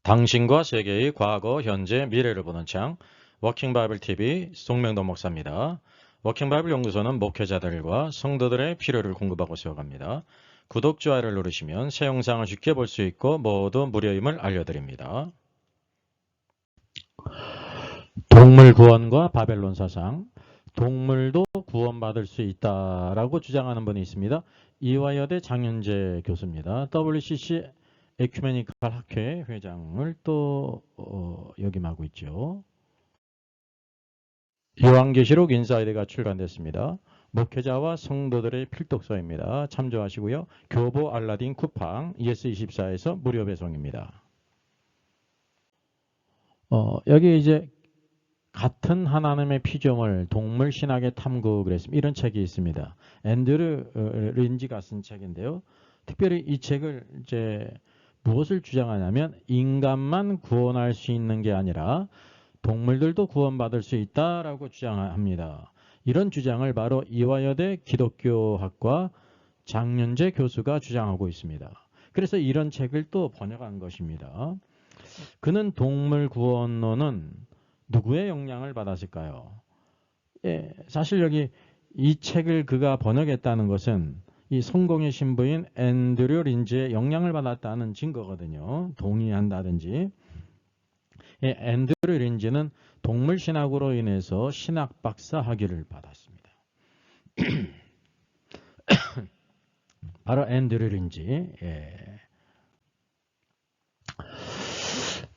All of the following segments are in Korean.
당신과 세계의 과거, 현재, 미래를 보는 창 워킹 바이블 TV 송명도 목사입니다. 워킹 바이블 연구소는 목회자들과 성도들의 필요를 공급하고 세워갑니다. 구독, 좋아요를 누르시면 새 영상을 쉽게 볼 수 있고 모두 무료임을 알려드립니다. 동물 구원과 바벨론 사상. 동물도 구원받을 수 있다라고 주장하는 분이 있습니다. 이화여대 장윤재 교수입니다. WCC 에큐메니칼 학회 회장을 또 역임하고 있죠. 요한계시록 인사이드가 출간됐습니다. 목회자와 성도들의 필독서입니다. 참조하시고요. 교보 알라딘 쿠팡 ES24에서 무료 배송입니다. 여기 이제 같은 하나님의 피조물 동물 신학의 탐구 그랬습니다. 이런 책이 있습니다. 앤드류 린지가 쓴 책인데요. 특별히 이 책을 이제 무엇을 주장하냐면 인간만 구원할 수 있는 게 아니라 동물들도 구원받을 수 있다라고 주장합니다. 이런 주장을 바로 이화여대 기독교학과 장윤재 교수가 주장하고 있습니다. 그래서 이런 책을 또 번역한 것입니다. 그는 동물 구원론은 누구의 영향을 받았을까요? 사실 여기 이 책을 그가 번역했다는 것은 이 성공의 신부인 앤드류 린지의 영향을 받았다는 증거거든요. 동의한다든지. 앤드류 린지는 동물 신학으로 인해서 신학 박사 학위를 받았습니다. 바로 앤드류 린지.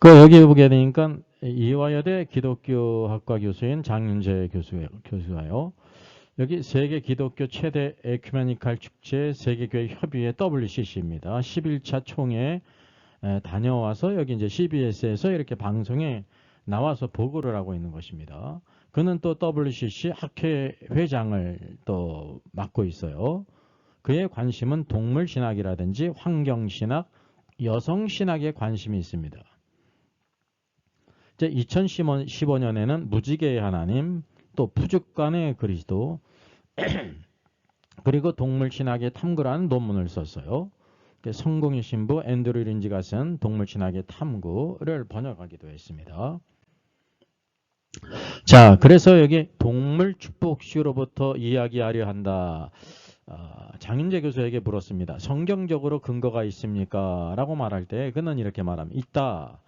여기 보게 되니까 이화여대 기독교학과 교수인 장윤재 교수가요. 여기 세계 기독교 최대 에큐메니칼 축제 세계교회 협의회 WCC입니다. 11차 총회 다녀와서 여기 이제 CBS에서 이렇게 방송에 나와서 보고를 하고 있는 것입니다. 그는 또 WCC 학회 회장을 또 맡고 있어요. 그의 관심은 동물 신학이라든지 환경 신학, 여성 신학에 관심이 있습니다. 2015년에는 무지개의 하나님, 또 푸죽간의 그리스도, 그리고 동물신학의 탐구라는 논문을 썼어요. 성공의 신부 앤드류 린지가 쓴 동물신학의 탐구를 번역하기도 했습니다. 자, 그래서 여기 동물 축복시로부터 이야기하려 한다. 장윤재 교수에게 물었습니다. 성경적으로 근거가 있습니까? 라고 말할 때 그는 이렇게 말합니다. 있다.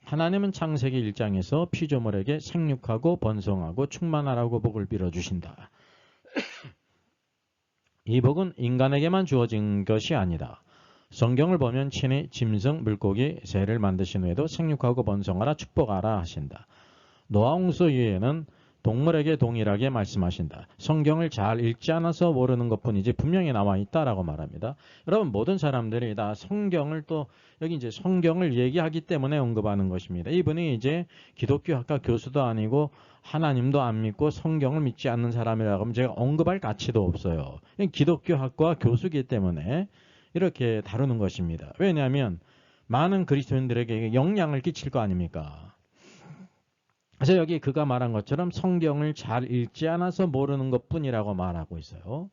하나님은 창세기 1장에서 피조물에게 생육하고 번성하고 충만하라고 복을 빌어주신다. 이 복은 인간에게만 주어진 것이 아니다. 성경을 보면 친히 짐승, 물고기, 새를 만드신 후에도 생육하고 번성하라 축복하라 하신다. 노아 홍수 이후에는 동물에게 동일하게 말씀하신다. 성경을 잘 읽지 않아서 모르는 것뿐이지 분명히 나와 있다라고 말합니다. 여러분 모든 사람들이 다 성경을 또 여기 이제 성경을 얘기하기 때문에 언급하는 것입니다. 이분이 이제 기독교학과 교수도 아니고 하나님도 안 믿고 성경을 믿지 않는 사람이라고 하면 제가 언급할 가치도 없어요. 기독교학과 교수기 때문에 이렇게 다루는 것입니다. 왜냐하면 많은 그리스도인들에게 영향을 끼칠 거 아닙니까? 그래서 여기 그가 말한 것처럼 성경을 잘 읽지 않아서 모르는 것뿐이라고 말하고 있어요.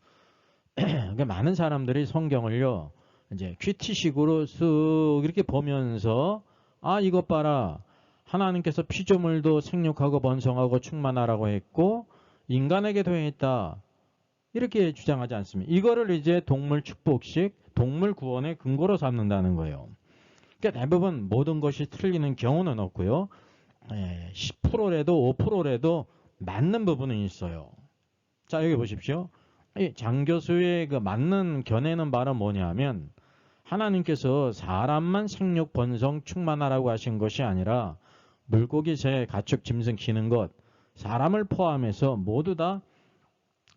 그러니까 많은 사람들이 성경을요, 이제 큐티식으로 쓱 이렇게 보면서 이것 봐라. 하나님께서 피조물도 생육하고 번성하고 충만하라고 했고 인간에게도 했다. 이렇게 주장하지 않습니다. 이거를 이제 동물 축복식, 동물 구원의 근거로 삼는다는 거예요. 그러니까 대부분 모든 것이 틀리는 경우는 없고요. 10%라도 5%라도 맞는 부분은 있어요. 자, 여기 보십시오. 장 교수의 그 맞는 견해는 바로 뭐냐면 하나님께서 사람만 생육 번성 충만하라고 하신 것이 아니라 물고기, 새, 가축, 짐승 기는 것 사람을 포함해서 모두 다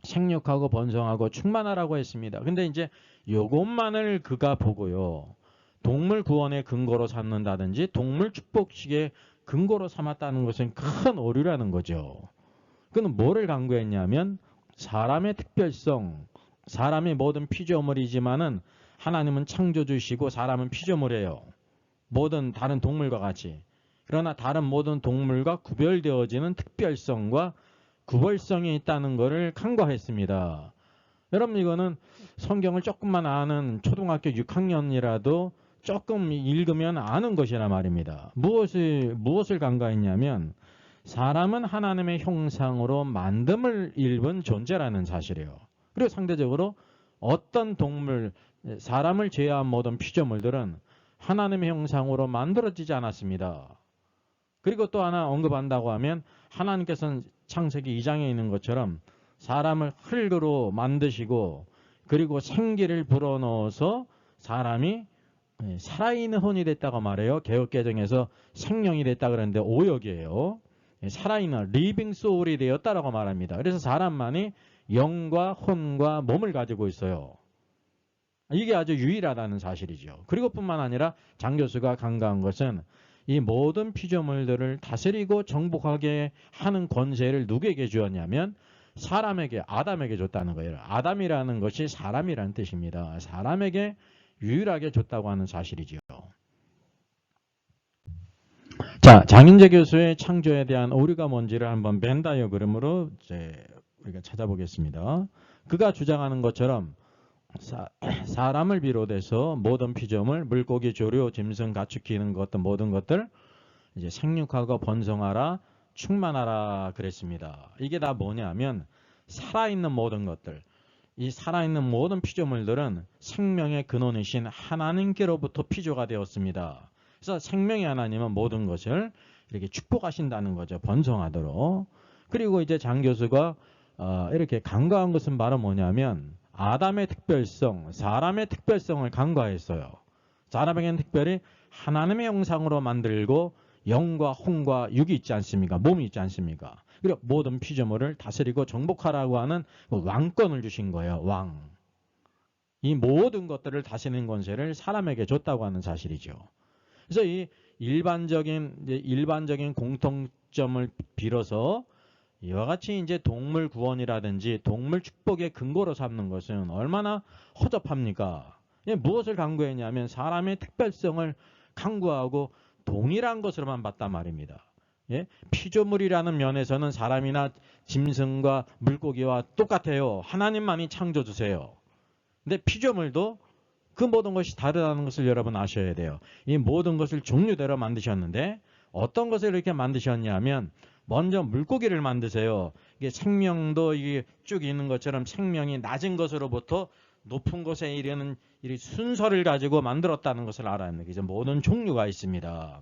생육하고 번성하고 충만하라고 했습니다. 근데 이제 요것만을 그가 보고요. 동물 구원의 근거로 삼는다든지 동물 축복식의 근거로 삼았다는 것은 큰 오류라는 거죠. 그는 뭐를 강구했냐면 사람의 특별성, 사람이 모든 피조물이지만은 하나님은 창조주시고 사람은 피조물이에요. 모든 다른 동물과 같이. 그러나 다른 모든 동물과 구별되어지는 특별성과 구별성이 있다는 것을 간과했습니다. 여러분 이거는 성경을 조금만 아는 초등학교 6학년이라도 조금 읽으면 아는 것이란 말입니다. 무엇을 간과했냐면 사람은 하나님의 형상으로 만듦을 입은 존재라는 사실이에요. 그리고 상대적으로 어떤 동물, 사람을 제외한 모든 피조물들은 하나님의 형상으로 만들어지지 않았습니다. 그리고 또 하나 언급한다고 하면 하나님께서는 창세기 2장에 있는 것처럼 사람을 흙으로 만드시고 그리고 생기를 불어넣어서 사람이 살아있는 혼이 됐다고 말해요. 개역개정에서 생명이 됐다 그러는데 오역이에요. 살아있는 리빙 소울이 되었다라고 말합니다. 그래서 사람만이 영과 혼과 몸을 가지고 있어요. 이게 아주 유일하다는 사실이죠. 그리고 뿐만 아니라 장 교수가 간과한 것은 이 모든 피조물들을 다스리고 정복하게 하는 권세를 누구에게 주었냐면 사람에게, 아담에게 줬다는 거예요. 아담이라는 것이 사람이라는 뜻입니다. 사람에게 유일하게 줬다고 하는 사실이지요. 자, 장인재 교수의 창조에 대한 오류가 뭔지를 한번 벤 다이어그램으로 우리가 찾아보겠습니다. 그가 주장하는 것처럼 사람을 비롯해서 모든 피조물, 물고기, 조류, 짐승, 가축, 기는 것들 모든 것들 이제 생육하고 번성하라, 충만하라 그랬습니다. 이게 다 뭐냐면 살아있는 모든 것들, 이 살아있는 모든 피조물들은 생명의 근원이신 하나님께로부터 피조가 되었습니다. 그래서 생명의 하나님은 모든 것을 이렇게 축복하신다는 거죠. 번성하도록. 그리고 이제 장 교수가 이렇게 간과한 것은 바로 뭐냐면 아담의 특별성, 사람의 특별성을 간과했어요. 사람에게는 특별히 하나님의 형상으로 만들고 영과 혼과 육이 있지 않습니까? 몸이 있지 않습니까? 그리고 모든 피조물을 다스리고 정복하라고 하는 왕권을 주신 거예요. 왕. 이 모든 것들을 다스리는 권세를 사람에게 줬다고 하는 사실이죠. 그래서 이 일반적인 공통점을 빌어서 이와 같이 이제 동물 구원이라든지 동물 축복의 근거로 삼는 것은 얼마나 허접합니까? 무엇을 강구했냐면 사람의 특별성을 강구하고 동일한 것으로만 봤단 말입니다. 예? 피조물이라는 면에서는 사람이나 짐승과 물고기와 똑같아요. 하나님만이 창조주세요. 근데 피조물도 그 모든 것이 다르다는 것을 여러분 아셔야 돼요. 이 모든 것을 종류대로 만드셨는데 어떤 것을 이렇게 만드셨냐면 먼저 물고기를 만드세요. 이게 생명도 이게 쭉 있는 것처럼 생명이 낮은 것으로부터 높은 곳에 이르는 이 순서를 가지고 만들었다는 것을 알아야 합니다. 이제 모든 종류가 있습니다.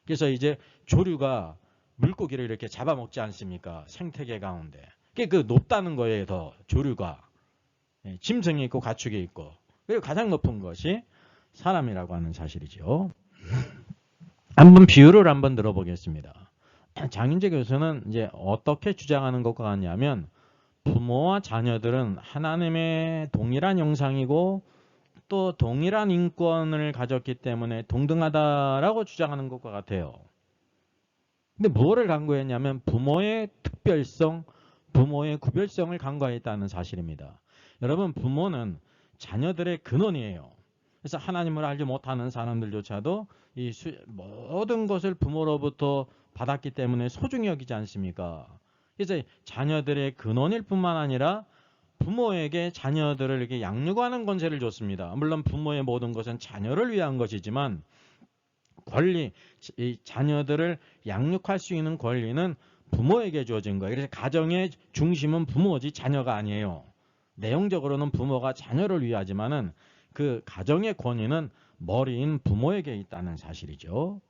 그래서 이제 조류가 물고기를 이렇게 잡아먹지 않습니까? 생태계 가운데. 그 높다는 거예요. 더 조류가. 짐승이 있고 가축이 있고. 그리고 가장 높은 것이 사람이라고 하는 사실이죠. 한번 비유를 한번 들어보겠습니다. 장인재 교수는 이제 어떻게 주장하는 것과 같냐면 부모와 자녀들은 하나님의 동일한 형상이고 또 동일한 인권을 가졌기 때문에 동등하다라고 주장하는 것과 같아요. 근데 뭐를 간과했냐면 부모의 특별성, 부모의 구별성을 간과했다는 사실입니다. 여러분, 부모는 자녀들의 근원이에요. 그래서 하나님을 알지 못하는 사람들조차도 이 모든 것을 부모로부터 받았기 때문에 소중히 여기지 않습니까? 그래서 자녀들의 근원일 뿐만 아니라 부모에게 자녀들을 이렇게 양육하는 권세를 줬습니다. 물론 부모의 모든 것은 자녀를 위한 것이지만 권리, 이 자녀들을 양육할 수 있는 권리는 부모에게 주어진 거예요. 그래서 가정의 중심은 부모지 자녀가 아니에요. 내용적으로는 부모가 자녀를 위하지만은 그 가정의 권위는 머리인 부모에게 있다는 사실이죠.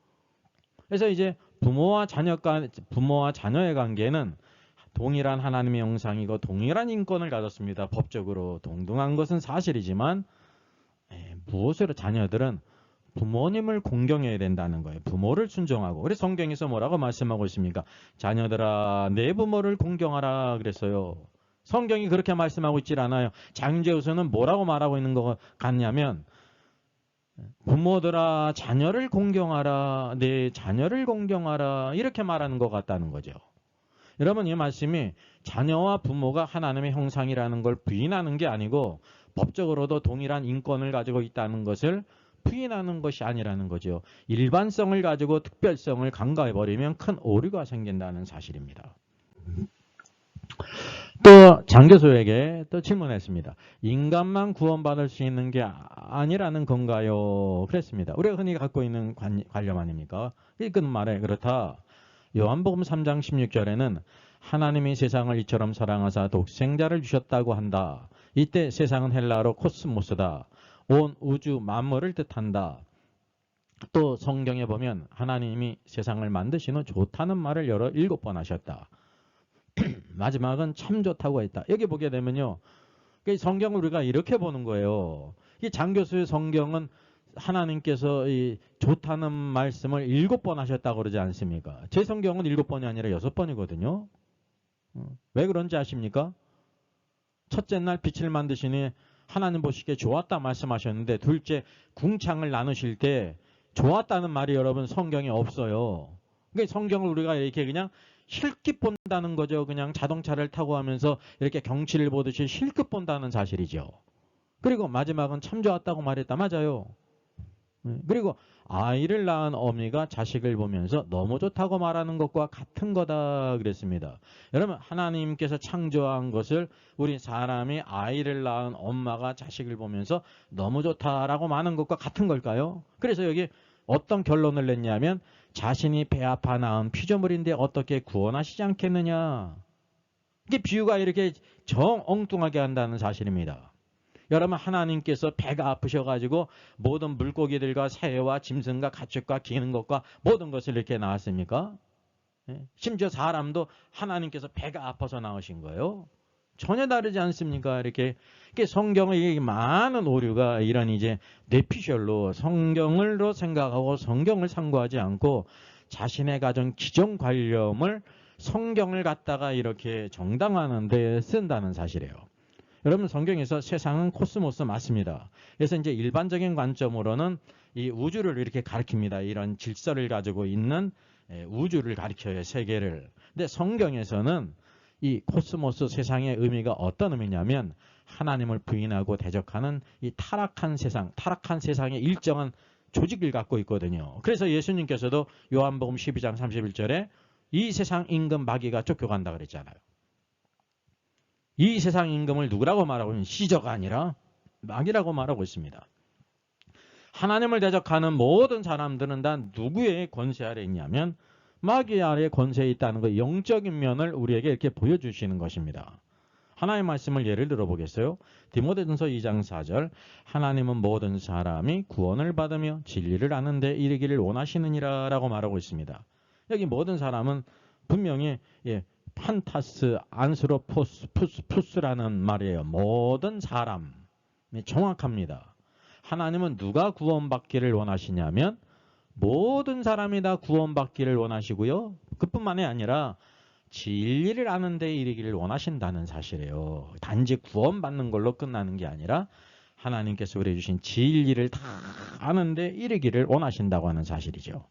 그래서 이제 부모와 자녀의 관계는 동일한 하나님의 형상이고 동일한 인권을 가졌습니다. 법적으로 동등한 것은 사실이지만 무엇으로 자녀들은 부모님을 공경해야 된다는 거예요. 부모를 순종하고. 그래서 성경에서 뭐라고 말씀하고 있습니까? 자녀들아 내 부모를 공경하라 그랬어요. 성경이 그렇게 말씀하고 있질 않아요. 장인재 교수는 뭐라고 말하고 있는 것 같냐면 부모들아 자녀를 공경하라, 내 자녀를 공경하라 이렇게 말하는 것 같다는 거죠. 여러분, 이 말씀이 자녀와 부모가 하나님의 형상이라는 걸 부인하는 게 아니고 법적으로도 동일한 인권을 가지고 있다는 것을 부인하는 것이 아니라는 거죠. 일반성을 가지고 특별성을 간과해버리면 큰 오류가 생긴다는 사실입니다. 또 장교수에게 또 질문했습니다. 인간만 구원받을 수 있는 게 아니라는 건가요? 그랬습니다. 우리가 흔히 갖고 있는 관념 아닙니까? 이건 말에 그렇다. 요한복음 3장 16절에는 하나님이 세상을 이처럼 사랑하사 독생자를 주셨다고 한다. 이때 세상은 헬라어로 코스모스다. 온 우주 만물을 뜻한다. 또 성경에 보면 하나님이 세상을 만드신 후 좋다는 말을 7번 하셨다. 마지막은 참 좋다고 했다. 여기 보게 되면요. 성경을 우리가 이렇게 보는 거예요. 이 장교수의 성경은 하나님께서 이 좋다는 말씀을 7번 하셨다고 그러지 않습니까? 제 성경은 7번이 아니라 6번이거든요. 왜 그런지 아십니까? 첫째 날 빛을 만드시니 하나님 보시기에 좋았다 말씀하셨는데 둘째 궁창을 나누실 때 좋았다는 말이 여러분 성경에 없어요. 그러니까 성경을 우리가 이렇게 그냥 실끝 본다는 거죠. 그냥 자동차를 타고 하면서 이렇게 경치를 보듯이 실끝 본다는 사실이죠. 그리고 마지막은 참 좋았다고 말했다. 맞아요. 그리고 아이를 낳은 어미가 자식을 보면서 너무 좋다고 말하는 것과 같은 거다 그랬습니다. 여러분 하나님께서 창조한 것을 우리 사람이 아이를 낳은 엄마가 자식을 보면서 너무 좋다라고 말하는 것과 같은 걸까요? 그래서 여기 어떤 결론을 냈냐면 자신이 배 아파 낳은 피조물인데 어떻게 구원하시지 않겠느냐. 이게 비유가 이렇게 정 엉뚱하게 한다는 사실입니다. 여러분 하나님께서 배가 아프셔가지고 모든 물고기들과 새와 짐승과 가축과 기는 것과 모든 것을 이렇게 낳았습니까? 심지어 사람도 하나님께서 배가 아파서 낳으신 거예요. 전혀 다르지 않습니까? 이렇게 성경의 많은 오류가 이런 이제 뇌피셜로 성경을로 생각하고 성경을 참고하지 않고 자신의 가진 기존 관념을 성경을 갖다가 이렇게 정당화하는 데 쓴다는 사실이에요. 여러분 성경에서 세상은 코스모스 맞습니다. 그래서 이제 일반적인 관점으로는 이 우주를 이렇게 가리킵니다. 이런 질서를 가지고 있는 우주를 가리켜요. 세계를. 근데 성경에서는 이 코스모스 세상의 의미가 어떤 의미냐면 하나님을 부인하고 대적하는 이 타락한 세상의 일정한 조직을 갖고 있거든요. 그래서 예수님께서도 요한복음 12장 31절에 이 세상 임금 마귀가 쫓겨간다 그랬잖아요. 이 세상 임금을 누구라고 말하고 있는 시저가 아니라 마귀라고 말하고 있습니다. 하나님을 대적하는 모든 사람들은 다 누구의 권세 아래 있냐면 마귀 아래 권세에 있다는 거 영적인 면을 우리에게 이렇게 보여주시는 것입니다. 하나님의 말씀을 예를 들어보겠어요. 디모데전서 2장 4절 하나님은 모든 사람이 구원을 받으며 진리를 아는 데 이르기를 원하시느니라 라고 말하고 있습니다. 여기 모든 사람은 분명히 판타스 안스로푸스라는 말이에요. 모든 사람. 정확합니다. 하나님은 누가 구원받기를 원하시냐면 모든 사람이 다 구원받기를 원하시고요. 그뿐만이 아니라 진리를 아는 데 이르기를 원하신다는 사실이에요. 단지 구원받는 걸로 끝나는 게 아니라 하나님께서 우리에게 주신 진리를 다 아는 데 이르기를 원하신다고 하는 사실이죠.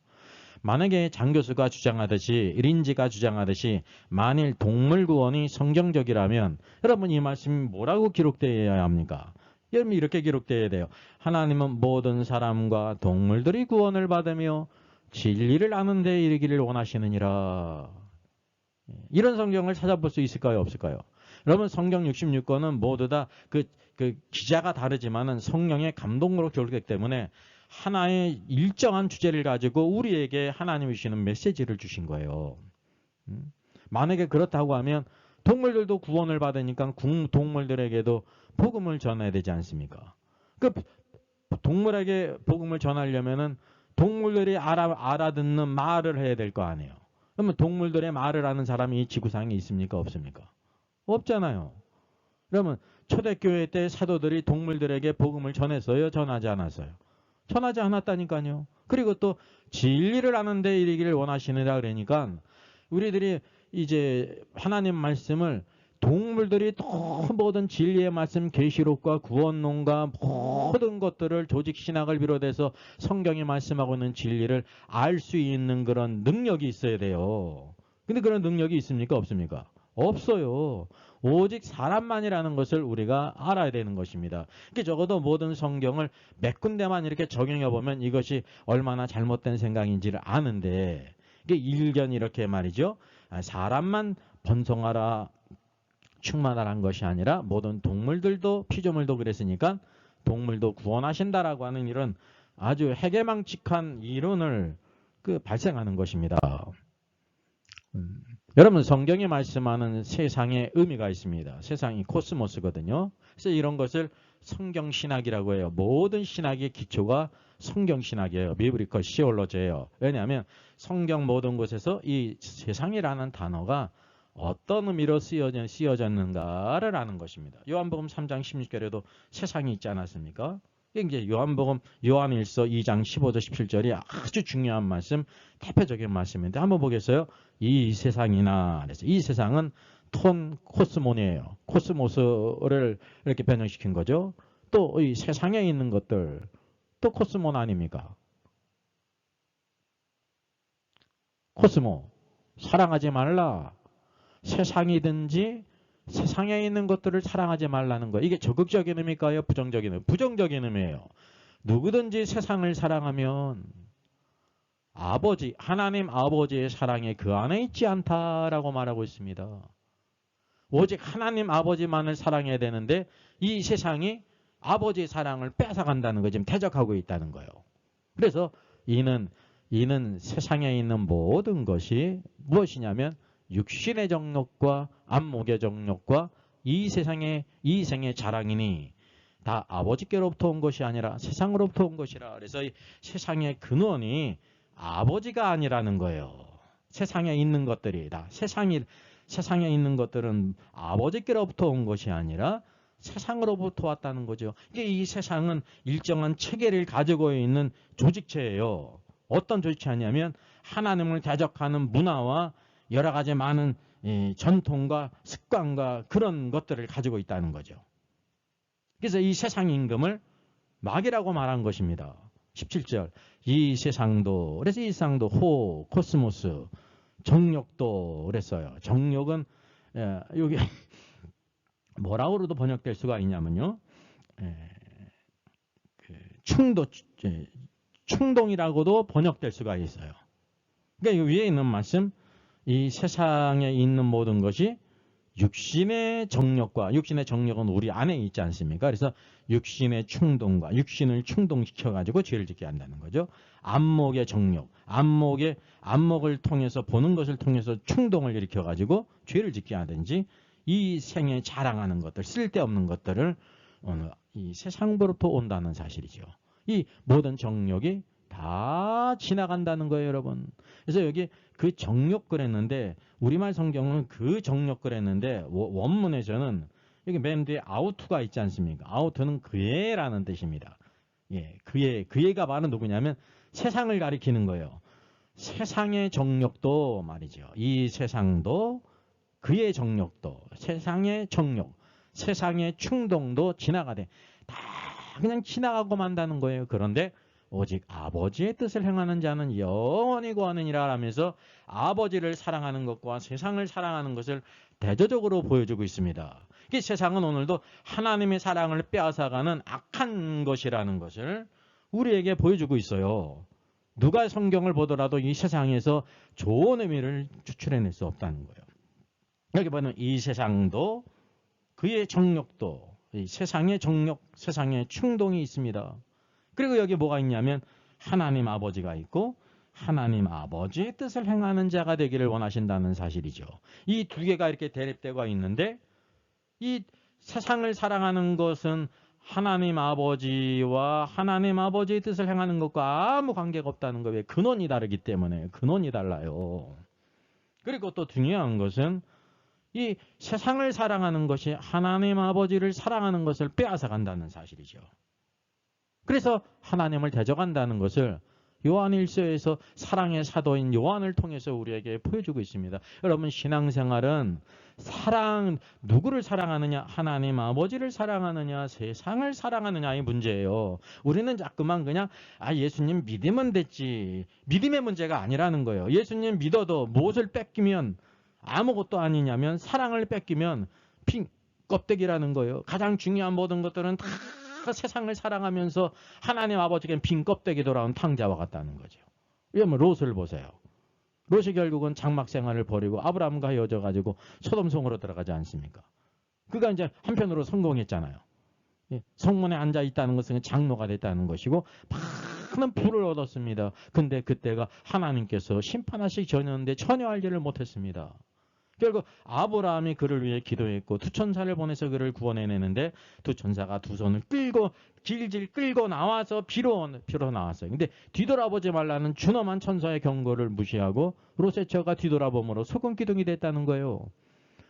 만약에 장교수가 주장하듯이 린지가 주장하듯이 만일 동물 구원이 성경적이라면 여러분 이 말씀이 뭐라고 기록되어야 합니까? 여러분 이렇게 기록되어야 돼요. 하나님은 모든 사람과 동물들이 구원을 받으며 진리를 아는 데 이르기를 원하시느니라. 이런 성경을 찾아볼 수 있을까요? 없을까요? 여러분 성경 66권은 모두 다 그 기자가 다르지만은 성령의 감동으로 기록되기 때문에 하나의 일정한 주제를 가지고 우리에게 하나님이 주시는 메시지를 주신 거예요. 만약에 그렇다고 하면 동물들도 구원을 받으니까 동물들에게도 복음을 전해야 되지 않습니까? 그 동물에게 복음을 전하려면은 동물들이 알아듣는 말을 해야 될 거 아니에요. 그러면 동물들의 말을 하는 사람이 이 지구상에 있습니까? 없습니까? 없잖아요. 그러면 초대교회 때 사도들이 동물들에게 복음을 전했어요? 전하지 않았어요? 전하지 않았다니까요. 그리고 또 진리를 아는 데 이르기를 원하시느라 그러니까 우리들이 이제 하나님 말씀을 동물들이 또 모든 진리의 말씀 계시록과 구원론과 모든 것들을 조직 신학을 비롯해서 성경이 말씀하고 있는 진리를 알 수 있는 그런 능력이 있어야 돼요. 근데 그런 능력이 있습니까? 없습니까? 없어요. 오직 사람만이라는 것을 우리가 알아야 되는 것입니다. 적어도 모든 성경을 몇 군데만 이렇게 적용해 보면 이것이 얼마나 잘못된 생각인지를 아는데 이게 일견 이렇게 말이죠. 사람만 번성하라 충만하란 것이 아니라 모든 동물들도 피조물도 그랬으니까 동물도 구원하신다라고 하는 이런 아주 해괴망측한 이론을 발생하는 것입니다. 여러분 성경이 말씀하는 세상의 의미가 있습니다. 세상이 코스모스거든요. 그래서 이런 것을 성경신학이라고 해요. 모든 신학의 기초가 성경신학이에요. 비브리컬 시올로지예요. 왜냐하면 성경 모든 곳에서 이 세상이라는 단어가 어떤 의미로 쓰여졌는가를 아는 것입니다. 요한복음 3장 16절에도 세상이 있지 않았습니까? 이제 요한복음 요한일서 2장 15절 17절이 아주 중요한 말씀, 대표적인 말씀인데 한번 보겠어요. 이 세상이나 그래서 이 세상은 톤 코스몬이에요. 코스모스를 이렇게 변형시킨 거죠. 또 이 세상에 있는 것들 또 코스몬 아닙니까? 코스모 사랑하지 말라. 세상이든지 세상에 있는 것들을 사랑하지 말라는 거. 이게 적극적인 의미일까요? 부정적인 의미? 부정적인 의미예요. 누구든지 세상을 사랑하면 아버지, 하나님 아버지의 사랑이 그 안에 있지 않다라고 말하고 있습니다. 오직 하나님 아버지만을 사랑해야 되는데 이 세상이 아버지의 사랑을 뺏어간다는 거 지금 대적하고 있다는 거예요. 그래서 이는 세상에 있는 모든 것이 무엇이냐면 육신의 정욕과 안목의 정욕과 이 세상의 자랑이니 다 아버지께로부터 온 것이 아니라 세상으로부터 온 것이라. 그래서 이 세상의 근원이 아버지가 아니라는 거예요. 세상에 있는 것들이 다 세상에 있는 것들은 아버지께로부터 온 것이 아니라 세상으로부터 왔다는 거죠. 이게 이 세상은 일정한 체계를 가지고 있는 조직체예요. 어떤 조직체냐면 하나님을 대적하는 문화와 여러 가지 많은 전통과 습관과 그런 것들을 가지고 있다는 거죠. 그래서 이 세상 임금을 마귀라고 말한 것입니다. 17절 이 세상도 그래서 이 세상도 코스모스 정욕도 그랬어요. 정욕은 여기 뭐라고도 번역될 수가 있냐면요. 충동이라고도 번역될 수가 있어요. 그러니까 위에 있는 말씀 이 세상에 있는 모든 것이 육신의 정욕과 육신의 정욕은 우리 안에 있지 않습니까? 그래서 육신의 충동과 육신을 충동시켜가지고 죄를 짓게 한다는 거죠. 안목의 정욕, 안목을 통해서 보는 것을 통해서 충동을 일으켜가지고 죄를 짓게 하든지 이 생에 자랑하는 것들, 쓸데없는 것들을 이 세상으로부터 온다는 사실이죠. 이 모든 정욕이 다 지나간다는 거예요, 여러분. 그래서 여기 그 정욕 그랬는데 우리말 성경은 그 정욕 그랬는데 원문에서는 여기 맨 뒤에 아우트가 있지 않습니까? 아우트는 그애라는 뜻입니다. 예, 그애가 바로 누구냐면 세상을 가리키는 거예요. 세상의 정욕도 말이죠. 이 세상도 그의 정욕도 세상의 정욕, 세상의 충동도 지나가되 다 그냥 지나가고 만다는 거예요. 그런데 오직 아버지의 뜻을 행하는 자는 영원히 구하느니라 하면서 아버지를 사랑하는 것과 세상을 사랑하는 것을 대조적으로 보여주고 있습니다. 이 세상은 오늘도 하나님의 사랑을 빼앗아가는 악한 것이라는 것을 우리에게 보여주고 있어요. 누가 성경을 보더라도 이 세상에서 좋은 의미를 추출해낼 수 없다는 거예요. 여기 보면 이 세상도 그의 정욕도 이 세상의 정욕, 세상의 충동이 있습니다. 그리고 여기 뭐가 있냐면 하나님 아버지가 있고 하나님 아버지의 뜻을 행하는 자가 되기를 원하신다는 사실이죠. 이 두 개가 이렇게 대립되고 있는데 이 세상을 사랑하는 것은 하나님 아버지와 하나님 아버지의 뜻을 행하는 것과 아무 관계가 없다는 거예요. 근원이 다르기 때문에 근원이 달라요. 그리고 또 중요한 것은 이 세상을 사랑하는 것이 하나님 아버지를 사랑하는 것을 빼앗아 간다는 사실이죠. 그래서 하나님을 대적한다는 것을 요한일서에서 사랑의 사도인 요한을 통해서 우리에게 보여주고 있습니다. 여러분 신앙생활은 누구를 사랑하느냐, 하나님 아버지를 사랑하느냐, 세상을 사랑하느냐의 문제예요. 우리는 자꾸만 그냥 예수님 믿으면 됐지, 믿음의 문제가 아니라는 거예요. 예수님 믿어도 무엇을 뺏기면 아무것도 아니냐면 사랑을 뺏기면 핑 껍데기라는 거예요. 가장 중요한 모든 것들은 다 세상을 사랑하면서 하나님 아버지에겐 빈 껍데기 돌아온 탕자와 같다는 거죠. 왜냐면 롯을 보세요. 롯이 결국은 장막 생활을 버리고 아브라함과 헤어져 가지고 소돔성으로 들어가지 않습니까? 그가 이제 한편으로 성공했잖아요. 예, 성문에 앉아 있다는 것은 장로가 됐다는 것이고 많은 부를 얻었습니다. 근데 그때가 하나님께서 심판하시기 전이었는데 전혀 알지를 못했습니다. 결국 아브라함이 그를 위해 기도했고 두 천사를 보내서 그를 구원해내는데 두 천사가 두 손을 끌고 질질 끌고 나와서 비로 나왔어요. 근데 뒤돌아보지 말라는 준엄한 천사의 경고를 무시하고 롯의 처가 뒤돌아봄으로 소금 기둥이 됐다는 거예요.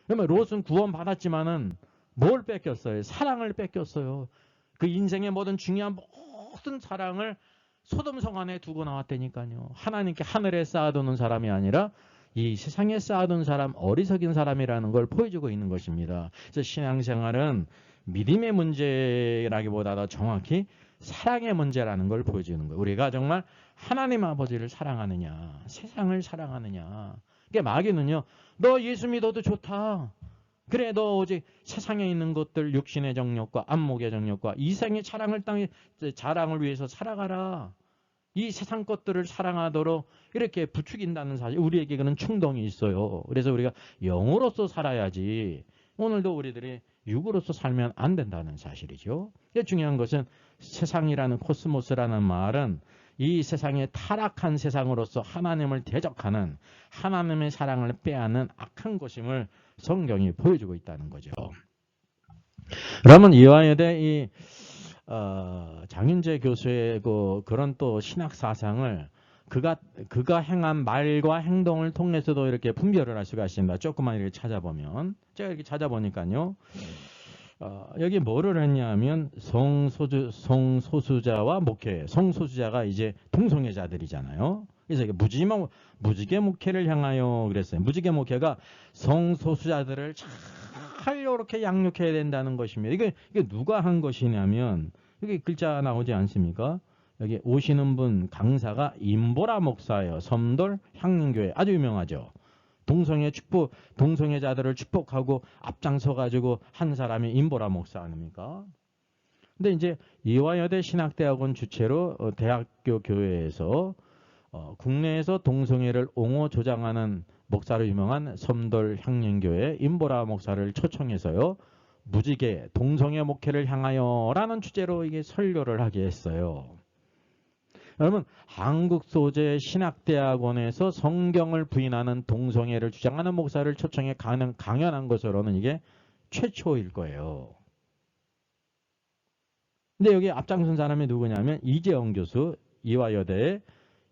그러면 롯은 구원받았지만은 뭘 뺏겼어요? 사랑을 뺏겼어요. 그 인생의 모든 중요한 모든 사랑을 소돔성 안에 두고 나왔다니까요. 하나님께 하늘에 쌓아두는 사람이 아니라 이 세상에 쌓아둔 사람, 어리석인 사람이라는 걸 보여주고 있는 것입니다. 그래서 신앙생활은 믿음의 문제라기보다도 정확히 사랑의 문제라는 걸 보여주는 거예요. 우리가 정말 하나님 아버지를 사랑하느냐, 세상을 사랑하느냐. 그러니까 마귀는요, 너 예수 믿어도 좋다. 그래, 너 오직 세상에 있는 것들, 육신의 정욕과 안목의 정욕과 이생의 자랑을 위해서 살아가라. 이 세상 것들을 사랑하도록 이렇게 부추긴다는 사실, 우리에게 그런 충동이 있어요. 그래서 우리가 영으로서 살아야지 오늘도 우리들이 육으로서 살면 안 된다는 사실이죠. 중요한 것은 세상이라는 코스모스라는 말은 이 세상의 타락한 세상으로서 하나님을 대적하는 하나님의 사랑을 빼앗는 악한 것임을 성경이 보여주고 있다는 거죠. 그러면 이와에 대해 장윤재 교수의 그런 또 신학 사상을 그가 행한 말과 행동을 통해서도 이렇게 분별을 할 수가 있습니다. 조금만 이렇게 찾아보면 제가 이렇게 찾아보니까요. 여기 뭐를 했냐면 성소수자와 목회, 성소수자가 이제 동성애자들이잖아요. 그래서 이게 무지개 목회를 향하여 그랬어요. 무지개 목회가 성소수자들을 잘 이렇게 양육해야 된다는 것입니다. 이게 누가 한 것이냐면 여기 글자 나오지 않습니까? 여기 오시는 분 강사가 임보라 목사예요. 섬돌 향림교회 아주 유명하죠. 동성애자들을 축복하고 앞장서 가지고 한 사람이 임보라 목사 아닙니까? 근데 이제 이화여대 신학대학원 주최로 대학교 교회에서 국내에서 동성애를 옹호 조장하는 목사로 유명한 섬돌 향림교회 임보라 목사를 초청해서요. 무지개 동성애 목회를 향하여라는 주제로 이게 설교를 하게 했어요. 여러분, 한국 소재 신학대학원에서 성경을 부인하는 동성애를 주장하는 목사를 초청해 강연한 것으로는 이게 최초일 거예요. 근데 여기 앞장선 사람이 누구냐면 이재영 교수, 이화여대의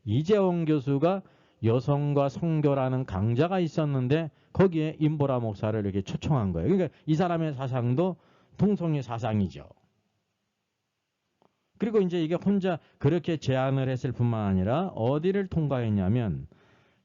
이재영 교수가 여성과 성교라는 강좌가 있었는데 거기에 임보라 목사를 이렇게 초청한 거예요. 그러니까 이 사람의 사상도 동성애 사상이죠. 그리고 이제 이게 혼자 그렇게 제안을 했을 뿐만 아니라 어디를 통과했냐면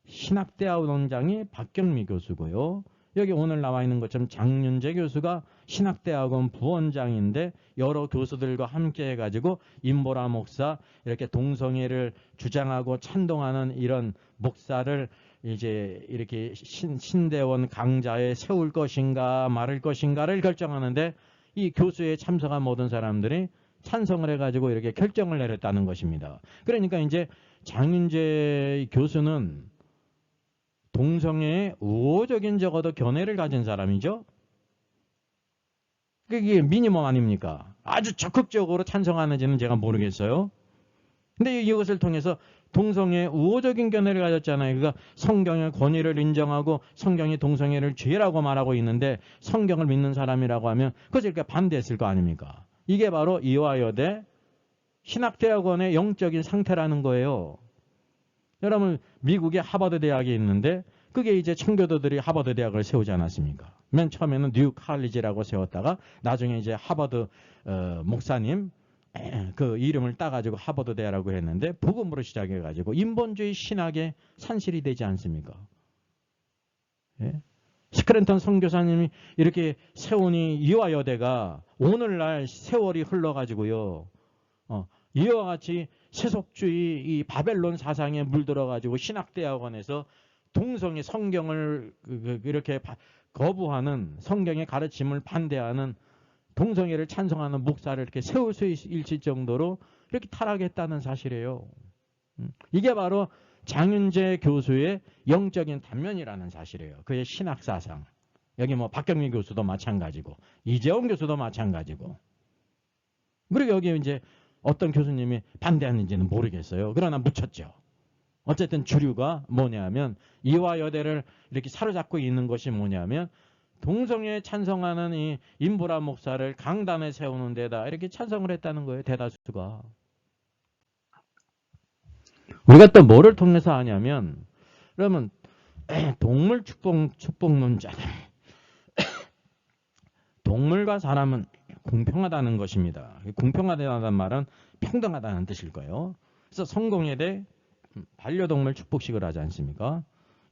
신학대학원 원장이 박경미 교수고요. 여기 오늘 나와 있는 것처럼 장윤재 교수가 신학대학원 부원장인데 여러 교수들과 함께 해가지고 임보라 목사 이렇게 동성애를 주장하고 찬동하는 이런 목사를 이제 이렇게 신대원 강좌에 세울 것인가 말을 것인가를 결정하는데 이 교수에 참석한 모든 사람들이 찬성을 해가지고 이렇게 결정을 내렸다는 것입니다. 그러니까 이제 장윤재 교수는 동성애에 우호적인 적어도 견해를 가진 사람이죠. 그게 미니멈 아닙니까? 아주 적극적으로 찬성하는지는 제가 모르겠어요. 근데 이것을 통해서 동성애에 우호적인 견해를 가졌잖아요. 그러니까 성경의 권위를 인정하고 성경이 동성애를 죄라고 말하고 있는데 성경을 믿는 사람이라고 하면 그것을 이렇게 반대했을 거 아닙니까? 이게 바로 이화여대 신학대학원의 영적인 상태라는 거예요. 여러분, 미국의 하버드 대학이 있는데 그게 이제 청교도들이 하버드 대학을 세우지 않았습니까? 맨 처음에는 뉴 칼리지라고 세웠다가 나중에 이제 하버드 목사님 그 이름을 따가지고 하버드 대학이라고 했는데 복음으로 시작해가지고 인본주의 신학의 산실이 되지 않습니까? 예? 스크랜턴 선교사님이 이렇게 세우니 이화여대가 오늘날 세월이 흘러가지고요. 이와 같이 세속주의 이 바벨론 사상에 물들어가지고 신학대학원에서 동성애 성경을 이렇게 거부하는 성경의 가르침을 반대하는 동성애를 찬성하는 목사를 이렇게 세울 수 있을 정도로 이렇게 타락했다는 사실이에요. 이게 바로 장윤재 교수의 영적인 단면이라는 사실이에요. 그의 신학사상. 여기 뭐 박경민 교수도 마찬가지고 이재원 교수도 마찬가지고. 그리고 여기 이제 어떤 교수님이 반대하는지는 모르겠어요. 그러나 묻혔죠. 어쨌든 주류가 뭐냐면 이화여대를 이렇게 사로잡고 있는 것이 뭐냐면 동성애에 찬성하는 이 임보라 목사를 강단에 세우는 데다 이렇게 찬성을 했다는 거예요. 대다수가. 우리가 또 뭐를 통해서 하냐면 그러면 동물 축복론자들 동물과 사람은 공평하다는 것입니다. 공평하다는 말은 평등하다는 뜻일 거예요. 그래서 성공회대 반려동물 축복식을 하지 않습니까?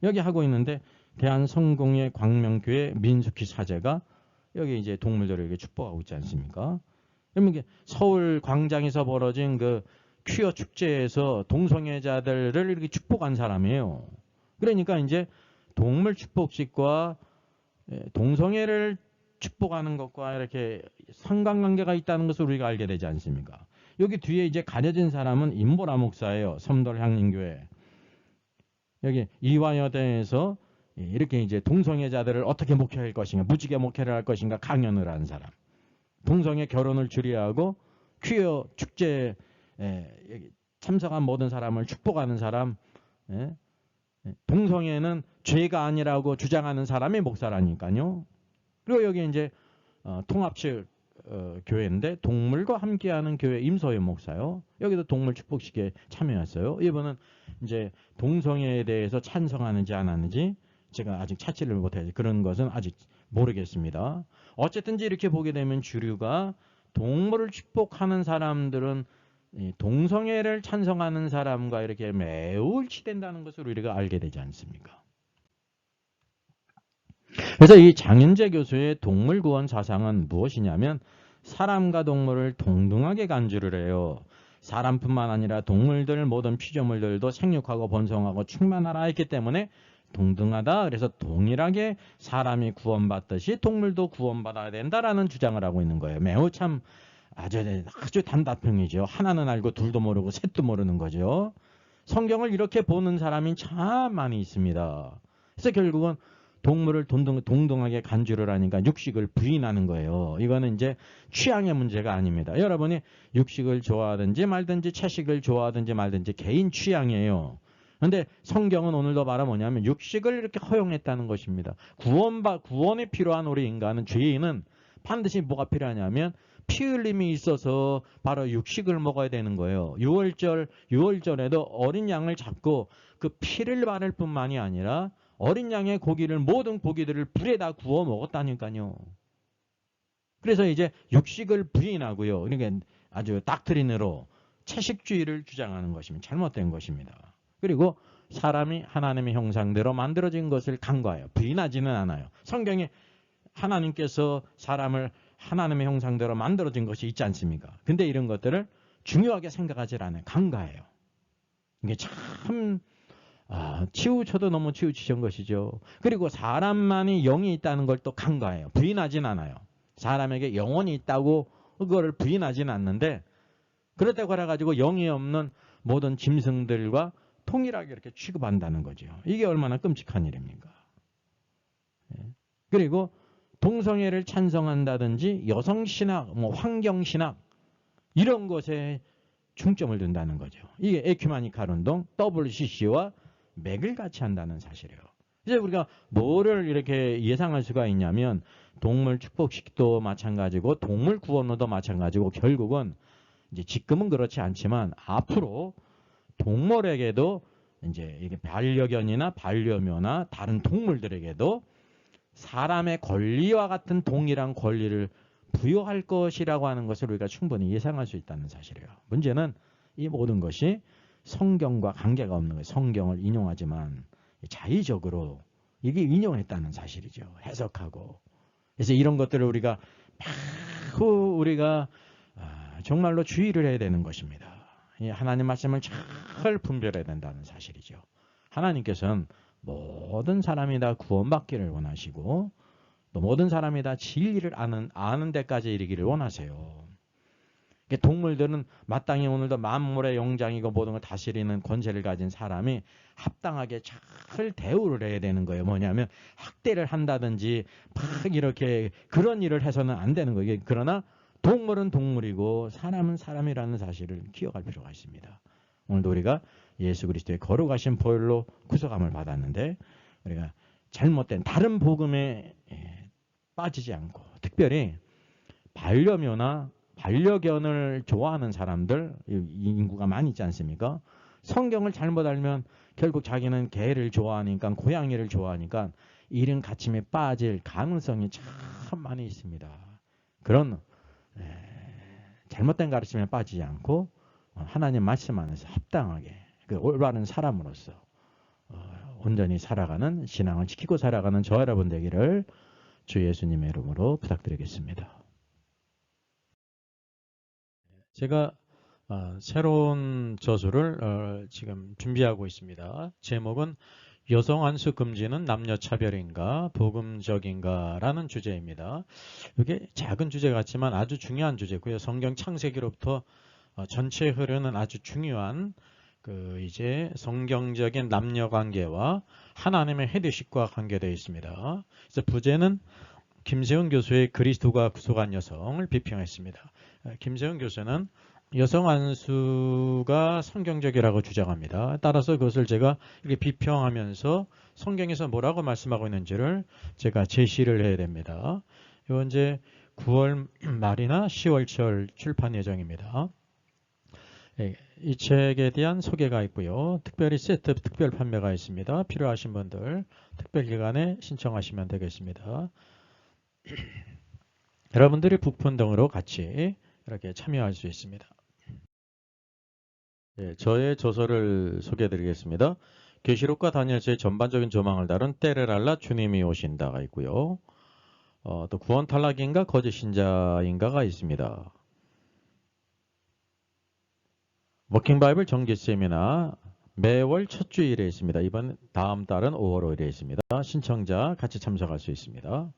여기 하고 있는데 대한성공회 광명교회 민숙희 사제가 여기 이제 동물들을 이렇게 축복하고 있지 않습니까? 그러면 서울 광장에서 벌어진 그 퀴어 축제에서 동성애자들을 이렇게 축복한 사람이에요. 그러니까 이제 동물 축복식과 동성애를 축복하는 것과 이렇게 상관관계가 있다는 것을 우리가 알게 되지 않습니까? 여기 뒤에 이제 가려진 사람은 임보라 목사예요. 섬돌 향림교회. 여기 이화여대에서 이렇게 이제 동성애자들을 어떻게 목회할 것인가, 무지개 목회를 할 것인가 강연을 한 사람. 동성애 결혼을 주례하고 퀴어 축제에 참석한 모든 사람을 축복하는 사람. 동성애는 죄가 아니라고 주장하는 사람이 목사라니까요. 그리고 여기 이제 통합실 교회인데 동물과 함께하는 교회 임소연 목사요. 여기도 동물 축복식에 참여했어요. 이분은 이제 동성애에 대해서 찬성하는지 안 하는지 제가 아직 찾지를 못해서 그런 것은 아직 모르겠습니다. 어쨌든지 이렇게 보게 되면 주류가 동물을 축복하는 사람들은 동성애를 찬성하는 사람과 이렇게 매우 일치된다는 것을 우리가 알게 되지 않습니까? 그래서 이 장윤재 교수의 동물구원 사상은 무엇이냐면 사람과 동물을 동등하게 간주를 해요. 사람뿐만 아니라 동물들 모든 피조물들도 생육하고 번성하고 충만하라 했기 때문에 동등하다. 그래서 동일하게 사람이 구원받듯이 동물도 구원받아야 된다라는 주장을 하고 있는 거예요. 매우 참 아주 단답형이죠. 하나는 알고 둘도 모르고 셋도 모르는 거죠. 성경을 이렇게 보는 사람이 참 많이 있습니다. 그래서 결국은 동물을 동등하게 간주를 하니까 육식을 부인하는 거예요. 이거는 이제 취향의 문제가 아닙니다. 여러분이 육식을 좋아하든지 말든지 채식을 좋아하든지 말든지 개인 취향이에요. 그런데 성경은 오늘도 말하 뭐냐면 육식을 이렇게 허용했다는 것입니다. 구원에 필요한 우리 인간은 죄인은 반드시 뭐가 필요하냐면 피 흘림이 있어서 바로 육식을 먹어야 되는 거예요. 유월절에도 어린 양을 잡고 그 피를 바를 뿐만이 아니라 어린 양의 고기를 모든 고기들을 불에다 구워 먹었다니까요. 그래서 이제 육식을 부인하고요. 그러니까 아주 닥트린으로 채식주의를 주장하는 것이면 잘못된 것입니다. 그리고 사람이 하나님의 형상대로 만들어진 것을 간과해요. 부인하지는 않아요. 성경에 하나님께서 사람을 하나님의 형상대로 만들어진 것이 있지 않습니까? 근데 이런 것들을 중요하게 생각하지 않아요. 간과해요. 이게 참 치우쳐도 너무 치우치신 것이죠. 그리고 사람만이 영이 있다는 걸 또 간과해요. 부인하진 않아요. 사람에게 영혼이 있다고 그거를 부인하진 않는데 그렇다고 해가지고 영이 없는 모든 짐승들과 통일하게 이렇게 취급한다는 거죠. 이게 얼마나 끔찍한 일입니까? 그리고 동성애를 찬성한다든지 여성신학, 환경신학 이런 것에 중점을 둔다는 거죠. 이게 에큐메니칼 운동, WCC와 맥을 같이 한다는 사실이에요. 이제 우리가 뭐를 이렇게 예상할 수가 있냐면 동물 축복식도 마찬가지고 동물 구원론도 마찬가지고 결국은 이제 지금은 그렇지 않지만 앞으로 동물에게도 이제 이게 반려견이나 반려묘나 다른 동물들에게도 사람의 권리와 같은 동일한 권리를 부여할 것이라고 하는 것을 우리가 충분히 예상할 수 있다는 사실이에요. 문제는 이 모든 것이 성경과 관계가 없는 거예요. 성경을 인용하지만 자의적으로 이게 인용했다는 사실이죠. 해석하고. 그래서 이런 것들을 우리가 정말로 주의를 해야 되는 것입니다. 하나님 말씀을 잘 분별해야 된다는 사실이죠. 하나님께서는 모든 사람이 다 구원받기를 원하시고 또 모든 사람이 다 진리를 아는 데까지 이르기를 원하세요. 동물들은 마땅히 오늘도 만물의 영장이고 모든 걸 다스리는 권세를 가진 사람이 합당하게 잘 대우를 해야 되는 거예요. 뭐냐면 학대를 한다든지 막 이렇게 그런 일을 해서는 안 되는 거예요. 그러나 동물은 동물이고 사람은 사람이라는 사실을 기억할 필요가 있습니다. 오늘도 우리가 예수 그리스도의 거룩하신 보혈로 구속함을 받았는데 우리가 잘못된 다른 복음에 빠지지 않고 특별히 반려묘나 반려견을 좋아하는 사람들 인구가 많이 있지 않습니까? 성경을 잘못 알면 결국 자기는 개를 좋아하니까 고양이를 좋아하니까 이런 가침에 빠질 가능성이 참 많이 있습니다. 그런 잘못된 가르침에 빠지지 않고 하나님 말씀 안에서 합당하게 그 올바른 사람으로서 온전히 살아가는 신앙을 지키고 살아가는 저 여러분 되기를 주 예수님의 이름으로 부탁드리겠습니다. 제가 새로운 저수를 지금 준비하고 있습니다. 제목은 여성 안수 금지는 남녀 차별인가 복음적인가 라는 주제입니다. 이게 작은 주제 같지만 아주 중요한 주제고요. 성경 창세기로부터 전체 흐르는 아주 중요한 이제 성경적인 남녀 관계와 하나님의 헤드십과 관계되어 있습니다. 그래서 부제는 김세훈 교수의 그리스도가 구속한 여성을 비평했습니다. 김세훈 교수는 여성 안수가 성경적이라고 주장합니다. 따라서 그것을 제가 이렇게 비평하면서 성경에서 뭐라고 말씀하고 있는지를 제가 제시를 해야 됩니다. 이건 이제 9월 말이나 10월철 출판 예정입니다. 이 책에 대한 소개가 있고요. 특별히 세트 특별 판매가 있습니다. 필요하신 분들 특별 기간에 신청하시면 되겠습니다. 여러분들이 북폰 등으로 같이 이렇게 참여할 수 있습니다. 저의 저서를 소개해 드리겠습니다. 계시록과 다니엘서의 전반적인 조망을 다룬 때를 알라 주님이 오신다가 있고요. 또 구원 탈락인가 거짓 신자인가가 있습니다. 워킹 바이블 정기 세미나 매월 첫 주일에 있습니다. 다음 달은 5월 5일에 있습니다. 신청자 같이 참석할 수 있습니다.